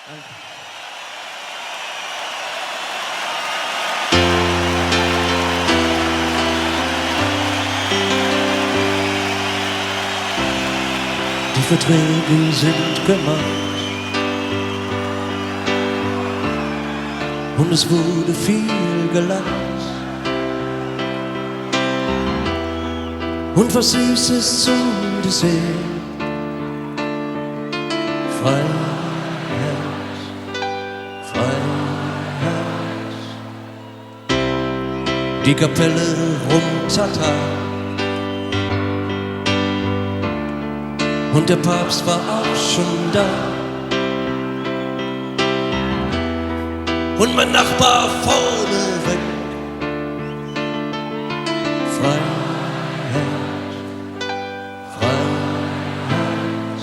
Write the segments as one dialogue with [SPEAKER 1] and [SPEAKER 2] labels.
[SPEAKER 1] Die Verträge sind gemacht und es wurde viel gelacht und was Süßes zum Dessert. Freiheit, Freiheit. Die Kapelle rumtata und der Papst war auch schon da. Und mein Nachbar vorne weg. Freiheit, Freiheit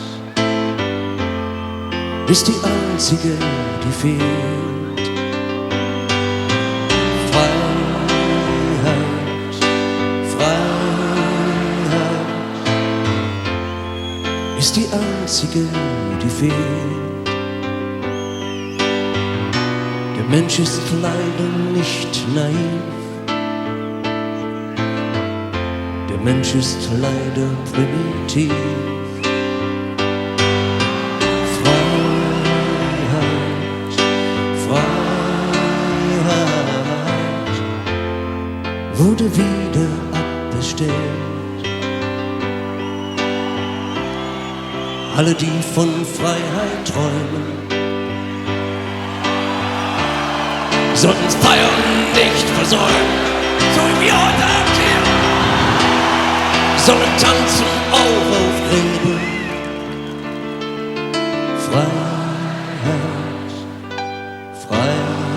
[SPEAKER 1] ist die einzige, die fehlt. Freiheit, Freiheit ist die einzige, die fehlt. Der Mensch ist leider nicht naiv. Der Mensch ist leider primitiv. Freiheit, Freiheit wurde wieder abbestellt. Alle, die von Freiheit träumen, sollten Feiern nicht versäumen, so wie wir heute Abend hier, sollen tanzen auch auf Gräben. Freiheit, Freiheit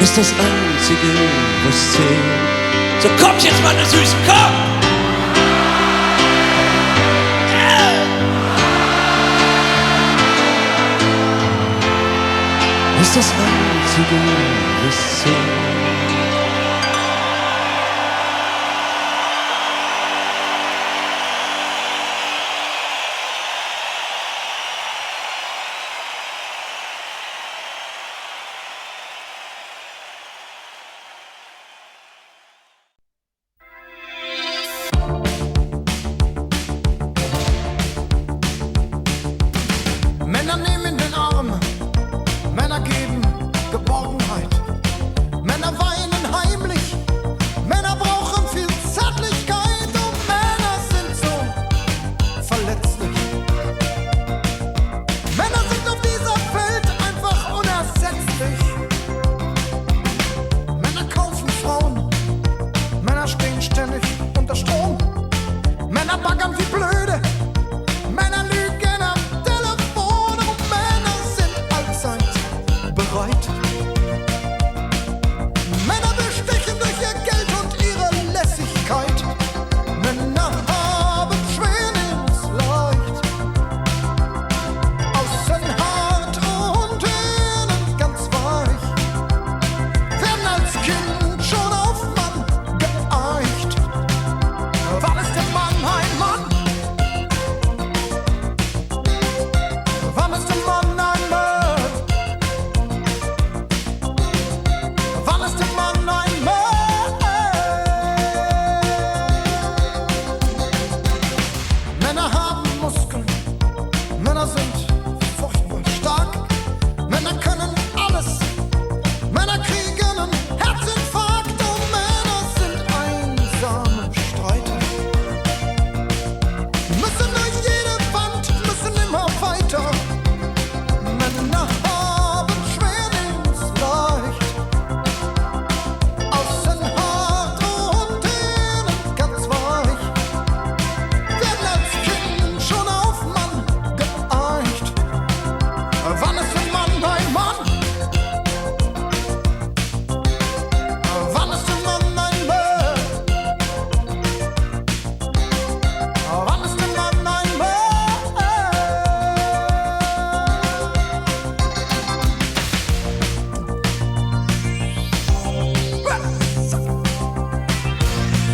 [SPEAKER 1] ist das Einzige, was zählt. So kommt jetzt, meine Süßen, komm! Ist das Einzige, was zählt.
[SPEAKER 2] Männer nehmen den Arm, Männer geben Geborgenheit, Männer weinen heimlich, Männer brauchen viel Zärtlichkeit und Männer sind so verletzlich. Männer sind auf dieser Welt einfach unersetzlich. Männer kaufen Frauen, Männer stehen ständig unter Strom, Männer baggern wie blöde, Männer lügen am Telefon und Männer sind allzeit bereit. Männer bestechen durch ihr Geld und ihre Lässigkeit. Männer haben Schwälingsleicht, außen hart und innen ganz weich, werden als Kind schon auf Mann geeicht. Wann ist der Mann ein Mann? Wann ist der Mann ein Mann? Wann ist der Mann ein Mann? Männer haben Muskeln, Männer sind furchtbar stark, Männer können alles, Männer kriegen einen Herzinfarkt und Männer sind einsame Streiter. Müssen durch jede Wand, müssen immer weiter. Männer haben Schwälingsleicht, außen hart und innen ganz weich, werden als Kind schon auf Mann geeicht. Wann ist der Mann ein Mann? Wann ist der Mann ein Mann? Wann ist der Mann ein Mann?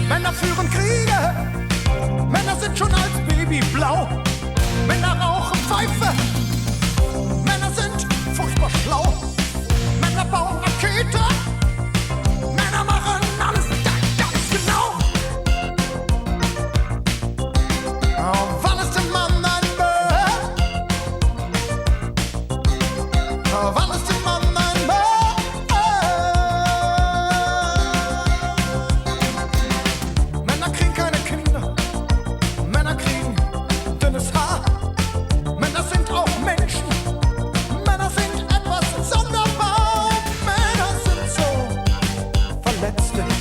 [SPEAKER 2] Männer führen Kriege, Männer sind schon als Baby blau, Männer rauchen Equator. Männer machen alles ganz genau. Oh, wann ist der Mann ein Bird? Oh, wann ist der Mann ein Bird? Männer kriegen keine Kinder. Männer kriegen dünnes Haar. Männer sind auch Menschen. Männer sind etwas sonderbar. Männer sind so verletzlich.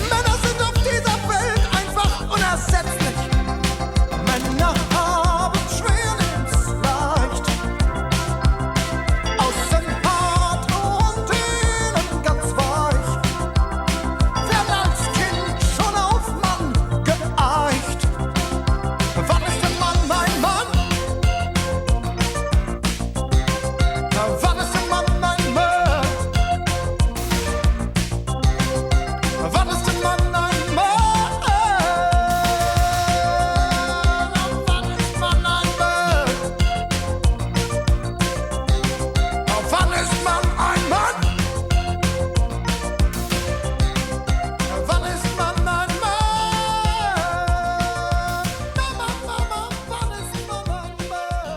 [SPEAKER 2] Männer sind auf dieser Welt einfach unersetzlich. Männer haben schwer, nimm's leicht. Außen hart und innen ganz weich. Werden als Kind schon auf Mann geeicht. Wann ist der Mann ein Mann? Wann ist der Mann ein Mann? Wann ist der Mann ein Mann? Wann ist Mann ein Mann? Wann ist Mann ein Mann? Wann ist Mann ein Mann? Mama, wann ist Mann ein Mann?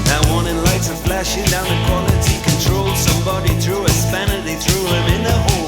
[SPEAKER 3] Now warning lights are flashing down the quality control. Somebody threw a spanner, they threw him in the hole.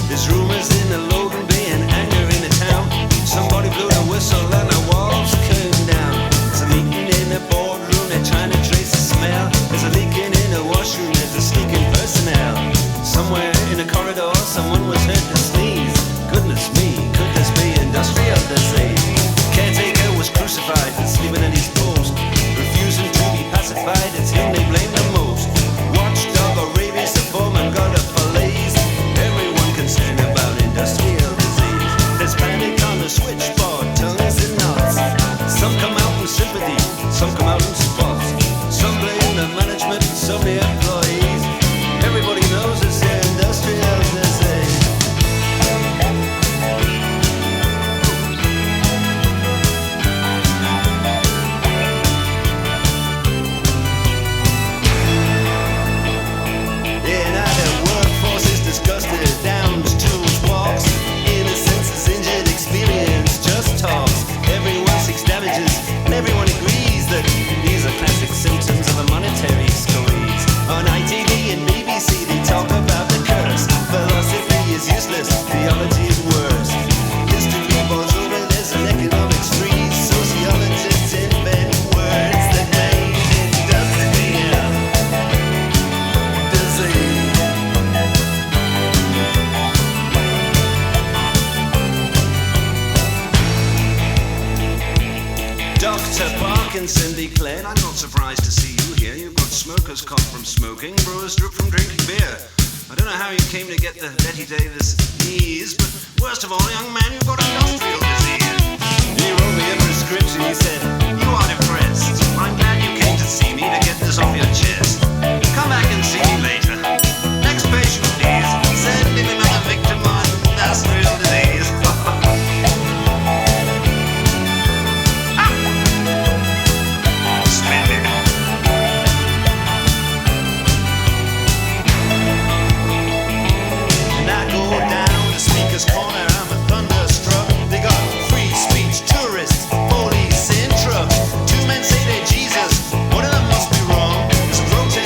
[SPEAKER 3] There's rumors in the Logan Bay and anger in the town. Somebody blew the whistle and the walls came down. There's a meeting in the boardroom, they're trying to trace the smell. There's a leaking in the washroom, there's a sneaking personnel. Somewhere in a corridor, someone was heard to sneeze. Goodness me, could this be industrial disease? Caretaker was crucified, sleeping at his post, refusing to be pacified. It's him they blame the most. Watchdog or rabies, the foreman got a fillets. Everyone concerned about industrial disease. There's panic on the switchboard, tongues and knots. Some come out in sympathy, some come out in spots. Some blame the management, some the employees. Everybody knows it's the industrial disease. Yeah, now the workforce is disgusted, downs, tools, walks. Innocence is injured, experience just talks. Everyone seeks damages, and everyone agrees that these are classic symptoms of a monetary squeeze. On ITV and BBC they talk about the curse. Philosophy is useless, theology is worse. History boils over, there's an economics freeze. Sociologists invent words that made industrial disease. Dr. Parkinson declared, I'm not surprised to see you here. You've got smokers cough from smoking, brewers drip from drinking beer. I don't know how you came to get the Betty Davis knees, but worst of all, young man, you've got industrial disease. He wrote me a prescription, he said, you are depressed. I'm glad you came to see me to get this off your chest. Come back and see me later. Next patient, please. Send him another victim on industrial disease. Splendid. And I go down to Speaker's Corner, I'm a thunderstruck. They got free speech, tourists, police in trucks. Two men say they're Jesus, one of them must be wrong. There's a protest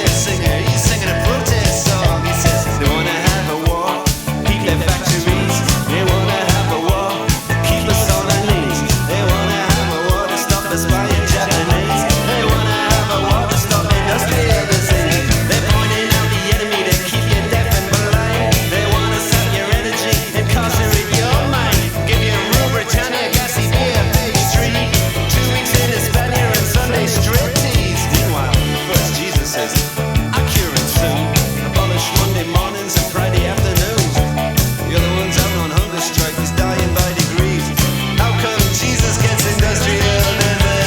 [SPEAKER 3] Sunday mornings and Friday afternoons. The other ones out on hunger strike was dying by degrees. How come Jesus gets industrial and they?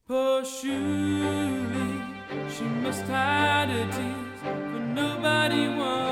[SPEAKER 4] Poor Shuli, she must hide her tears, but nobody wants